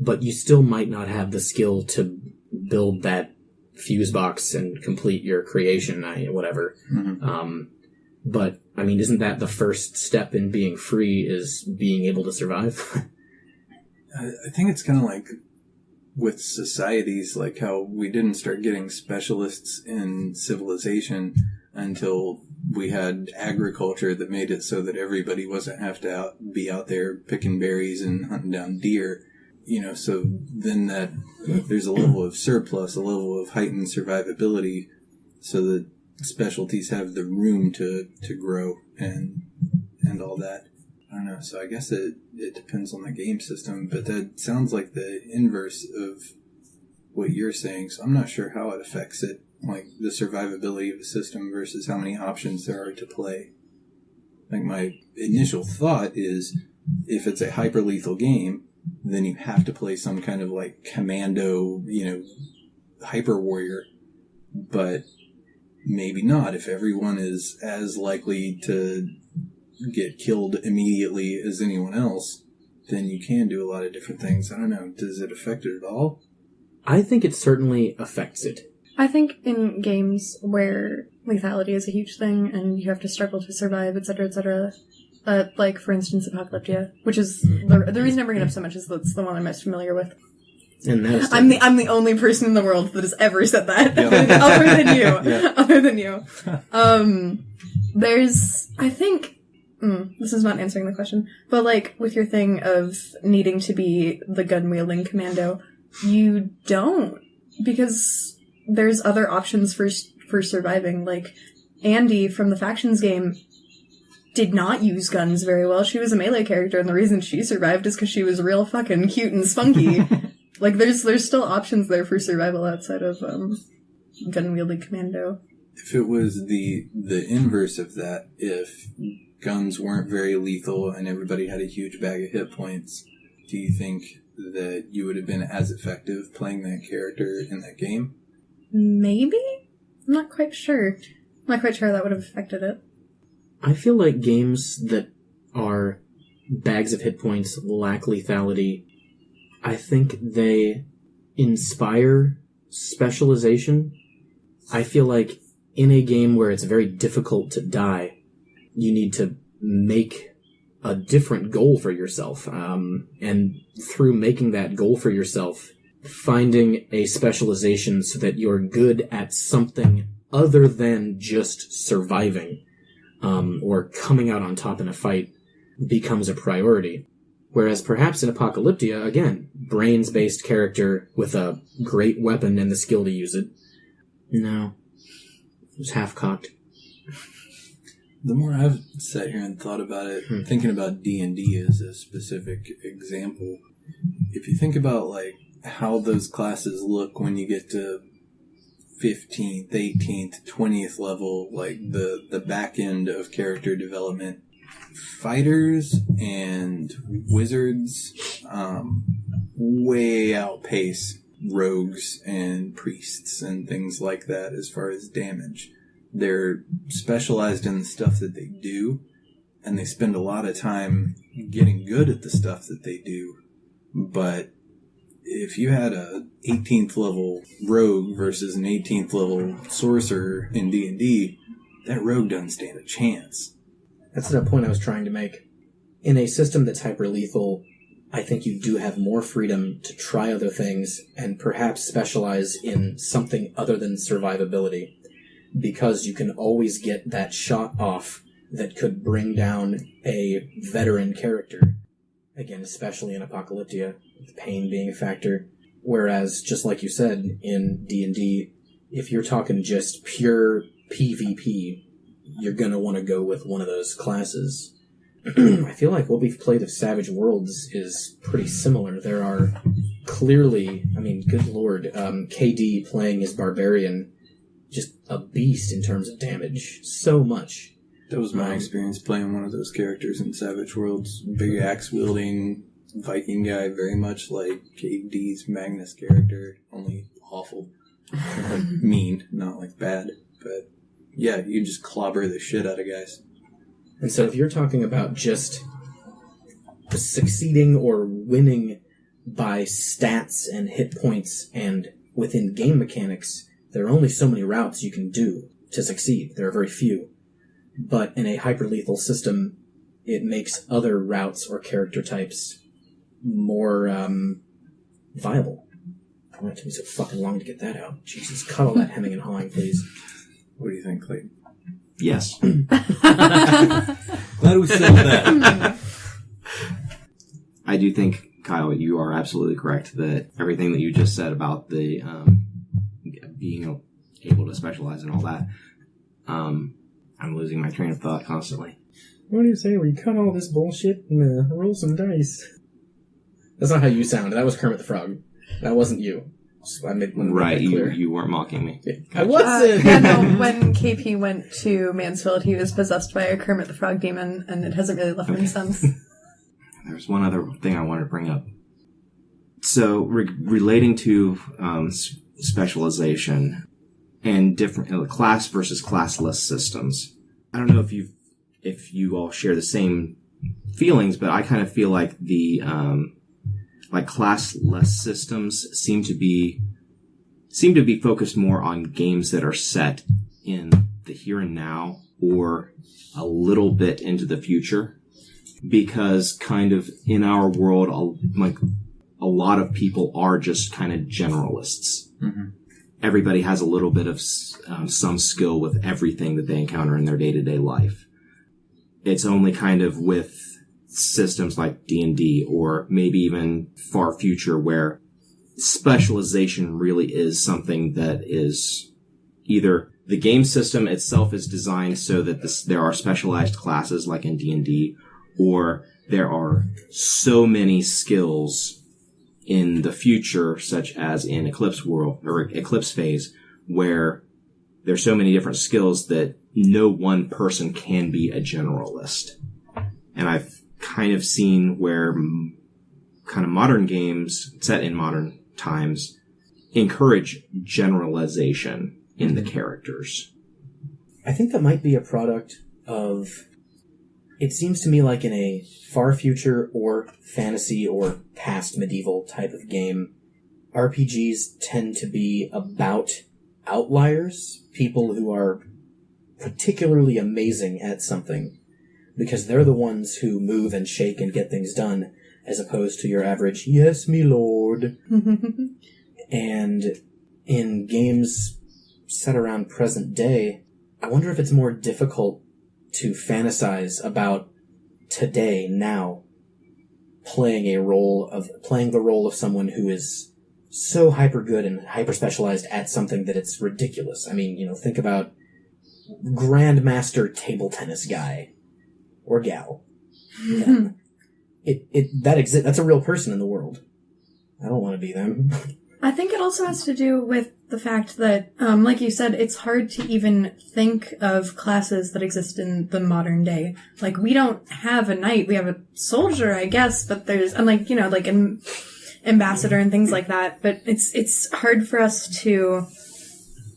but you still might not have the skill to build that fuse box and complete your creation, whatever. Mm-hmm. But, I mean, isn't that the first step in being free, is being able to survive? I think it's kind of like with societies, like how we didn't start getting specialists in civilization until we had agriculture that made it so that everybody wasn't have to be out there picking berries and hunting down deer. You know, so then that there's a level of surplus, a level of heightened survivability, so that specialties have the room to grow and all that. I don't know, so I guess it depends on the game system, but that sounds like the inverse of what you're saying, so I'm not sure how it affects it, like the survivability of a system versus how many options there are to play. Like, my initial thought is, if it's a hyper-lethal game, then you have to play some kind of, like, commando, you know, hyper-warrior, but maybe not. If everyone is as likely to get killed immediately as anyone else, then you can do a lot of different things. I don't know. Does it affect it at all? I think it certainly affects it. I think in games where lethality is a huge thing and you have to struggle to survive, etc., like, for instance, Apocalyptia, which is the reason I bring it up so much is that's the one I'm most familiar with. And that is I'm the only person in the world that has ever said that, Yep. other than you. Yeah. Other than you. There's, I think, this is not answering the question, but, like, with your thing of needing to be the gun-wielding commando, you don't, because there's other options for surviving. Like, Andy from the Factions game did not use guns very well. She was a melee character, and the reason she survived is because she was real fucking cute and spunky. Like, there's still options there for survival outside of gun-wielding commando. If it was the inverse of that, if guns weren't very lethal and everybody had a huge bag of hit points, do you think that you would have been as effective playing that character in that game? Maybe? I'm not quite sure. I'm not quite sure how that would have affected it. I feel like games that are bags of hit points, lack lethality, I think they inspire specialization. I feel like in a game where it's very difficult to die, you need to make a different goal for yourself. And through making that goal for yourself, finding a specialization so that you're good at something other than just surviving, or coming out on top in a fight becomes a priority. Whereas perhaps in Apocalyptia, again, brains-based character with a great weapon and the skill to use it. No. It was half-cocked. The more I've sat here and thought about it, thinking about D&D as a specific example, if you think about, like, how those classes look when you get to 15th, 18th, 20th level, like the back end of character development, fighters and wizards way outpace rogues and priests and things like that as far as damage. They're specialized in the stuff that they do, and they spend a lot of time getting good at the stuff that they do. But if you had a 18th level rogue versus an 18th level sorcerer in D&D, that rogue doesn't stand a chance. That's the point I was trying to make. In a system that's hyper-lethal, I think you do have more freedom to try other things and perhaps specialize in something other than survivability, because you can always get that shot off that could bring down a veteran character. Again, especially in Apocalyptia, with pain being a factor. Whereas, just like you said, in D&D, if you're talking just pure PvP, you're going to want to go with one of those classes. I feel like what we've played of Savage Worlds is pretty similar. There are clearly, I mean, good lord, KD playing as Barbarian, just a beast in terms of damage. So much. That was my experience playing one of those characters in Savage Worlds. Big axe-wielding Viking guy, very much like KD's Magnus character, only awful. Like mean, not like bad. But yeah, you can just clobber the shit out of guys. And so if you're talking about just succeeding or winning by stats and hit points and within game mechanics, there are only so many routes you can do to succeed. There are very few. But in a hyper-lethal system, it makes other routes or character types more viable. Why did it took me so fucking long to get that out? Jesus, cut all that hemming and hawing, please. What do you think, Clayton? Yes. Glad we settled that. I do think, Kyle, you are absolutely correct that everything that you just said about the being able to specialize and all that, I'm losing my train of thought constantly. What do you say? We cut all this bullshit and roll some dice. That's not how you sound. That was Kermit the Frog. That wasn't you. So I made right, that clear. You weren't mocking me. I wasn't! Yeah, no, when KP went to Mansfield, he was possessed by a Kermit the Frog demon, and it hasn't really left him since. There's one other thing I wanted to bring up. So, relating to specialization and different class versus classless systems, I don't know if you all share the same feelings, but I kind of feel like the like classless systems seem to be focused more on games that are set in the here and now or a little bit into the future, because kind of in our world, like a lot of people are just kind of generalists. Mm-hmm. Everybody has a little bit of some skill with everything that they encounter in their day-to-day life. It's only kind of with systems like D&D or maybe even far future where specialization really is something that is either the game system itself is designed so that there are specialized classes like in D&D, or there are so many skills in the future, such as in Eclipse World or Eclipse Phase, where there's so many different skills that no one person can be a generalist. And I've kind of seen where kind of modern games set in modern times encourage generalization in the characters. I think that might be a product of, it seems to me like in a far future or fantasy or past medieval type of game, RPGs tend to be about outliers, people who are particularly amazing at something, because they're the ones who move and shake and get things done, as opposed to your average, yes, me lord. And in games set around present day, I wonder if it's more difficult to fantasize about today, now, playing the role of someone who is so hyper good and hyper specialized at something that it's ridiculous. I mean, think about Grandmaster table tennis guy or gal. Yeah. That's a real person in the world. I don't want to be them. I think it also has to do with the fact that, like you said, it's hard to even think of classes that exist in the modern day. Like, we don't have a knight, we have a soldier, I guess, but there's, and like, like in ambassador and things like that. But it's hard for us to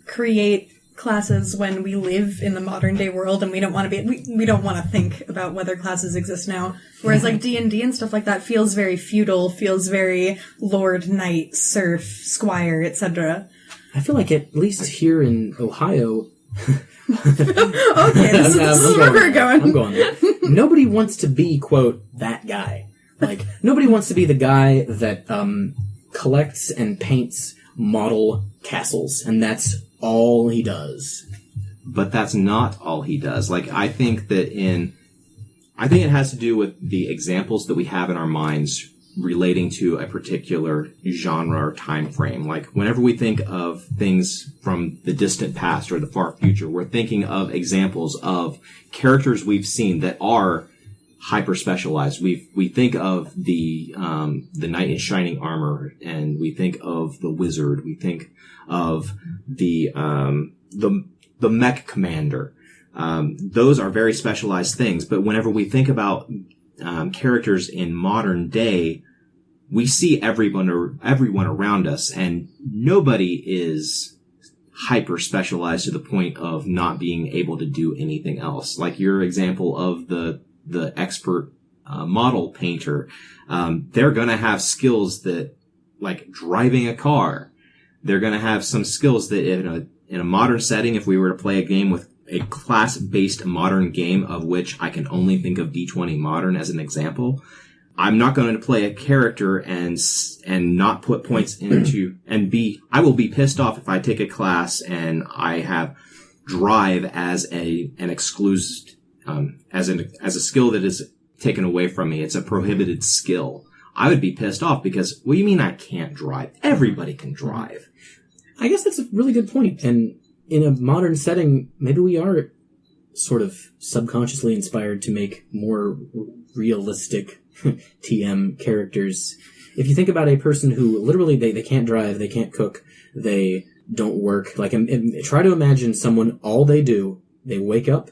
create classes when we live in the modern day world and we don't want to we don't want to think about whether classes exist now. Whereas like D&D and stuff like that feels very feudal, feels very lord, knight, serf, squire, etc. I feel like at least here in Ohio. Okay, this is where we're going. I'm going there. Nobody wants to be, quote, that guy. Like, nobody wants to be the guy that collects and paints model castles, and that's all he does. But that's not all he does. Like, I think it has to do with the examples that we have in our minds relating to a particular genre or time frame. Like, whenever we think of things from the distant past or the far future, we're thinking of examples of characters we've seen that are hyper specialized. We think of the knight in shining armor, and we think of the wizard. We think of the mech commander. Those are very specialized things. But whenever we think about characters in modern day, we see everyone around us, and nobody is hyper specialized to the point of not being able to do anything else. Like your example of the expert model painter, they're going to have skills that, like driving a car, they're going to have some skills that in a modern setting, if we were to play a game with a class-based modern game, of which I can only think of D20 Modern as an example, I'm not going to play a character and not put points into, I will be pissed off if I take a class and I have drive as an exclused, as a skill that is taken away from me. It's a prohibited skill. I would be pissed off because, what do you mean I can't drive? Everybody can drive. I guess that's a really good point. And in a modern setting, maybe we are sort of subconsciously inspired to make more realistic TM characters. If you think about a person who literally they can't drive, they can't cook, they don't work. Like, try to imagine someone, all they do, they wake up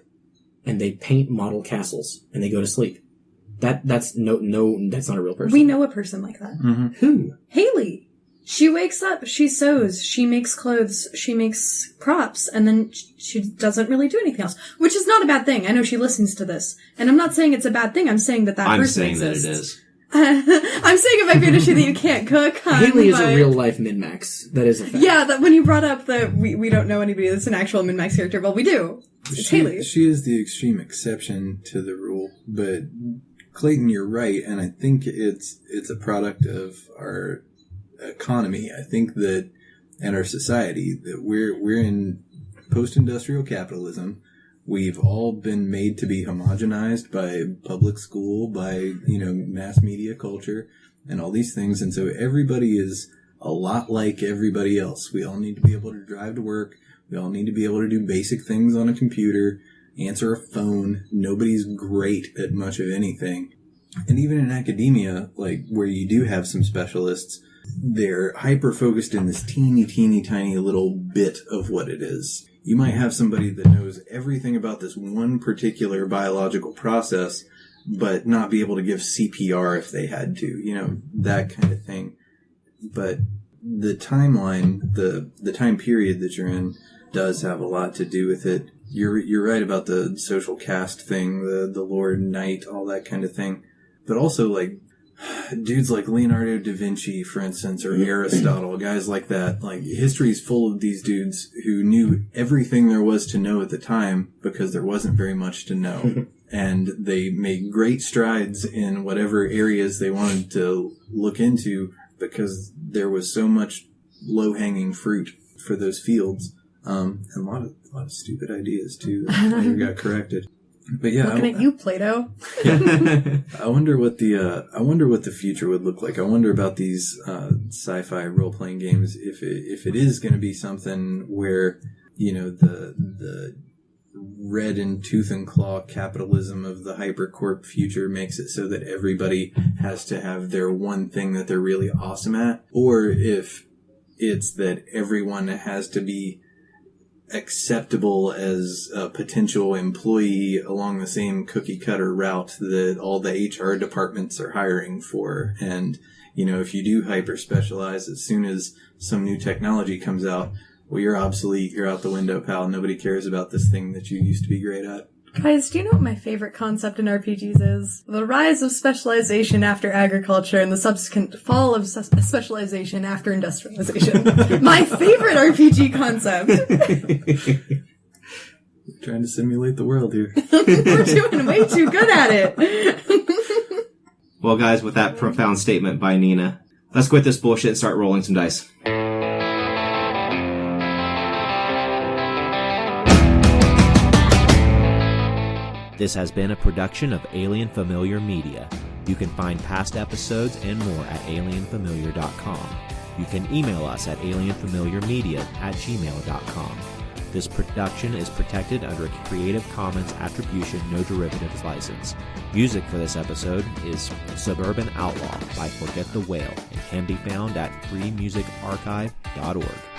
and they paint model castles and they go to sleep. That's not a real person. We know a person like that. Mm-hmm. Who? Haley. She wakes up, she sews, she makes clothes, she makes props, and then she doesn't really do anything else. Which is not a bad thing. I know she listens to this. And I'm not saying it's a bad thing. I'm saying that person exists. I'm saying that it is. I'm saying it might be an issue that you can't cook. Haley is a real-life min-max. That is a fact. Yeah, that when you brought up that we don't know anybody that's an actual min-max character, well, we do. It's Haley. She is the extreme exception to the rule, but Clayton, you're right, and I think it's a product of our economy. I think that, and our society, that we're in post-industrial capitalism. We've all been made to be homogenized by public school, by, mass media culture, and all these things. And so everybody is a lot like everybody else. We all need to be able to drive to work. We all need to be able to do basic things on a computer, answer a phone. Nobody's great at much of anything. And even in academia, like where you do have some specialists, they're hyper-focused in this teeny, tiny little bit of what it is. You might have somebody that knows everything about this one particular biological process, but not be able to give CPR if they had to, that kind of thing. But the timeline, the time period that you're in does have a lot to do with it. You're right about the social caste thing, the Lord Knight, all that kind of thing. But also, like, dudes like Leonardo da Vinci, for instance, or Aristotle, guys like that. Like, history is full of these dudes who knew everything there was to know at the time because there wasn't very much to know. And they made great strides in whatever areas they wanted to look into because there was so much low-hanging fruit for those fields. And a lot of stupid ideas, too, that later got corrected. But yeah, looking at you, Plato. I wonder what the future would look like. I wonder about these sci-fi role-playing games. If it is going to be something where the red and tooth and claw capitalism of the hypercorp future makes it so that everybody has to have their one thing that they're really awesome at, or if it's that everyone has to be acceptable as a potential employee along the same cookie cutter route that all the HR departments are hiring for. And if you do hyper specialize, as soon as some new technology comes out, well, you're obsolete. You're out the window, pal. Nobody cares about this thing that you used to be great at. Guys, do you know what my favorite concept in RPGs is? The rise of specialization after agriculture and the subsequent fall of specialization after industrialization. My favorite RPG concept! Trying to simulate the world here. We're doing way too good at it! Well, guys, with that profound statement by Nina, let's quit this bullshit and start rolling some dice. This has been a production of Alien Familiar Media. You can find past episodes and more at alienfamiliar.com. You can email us at alienfamiliarmedia@gmail.com. This production is protected under a Creative Commons Attribution No Derivatives license. Music for this episode is Suburban Outlaw by Forget the Whale and can be found at freemusicarchive.org.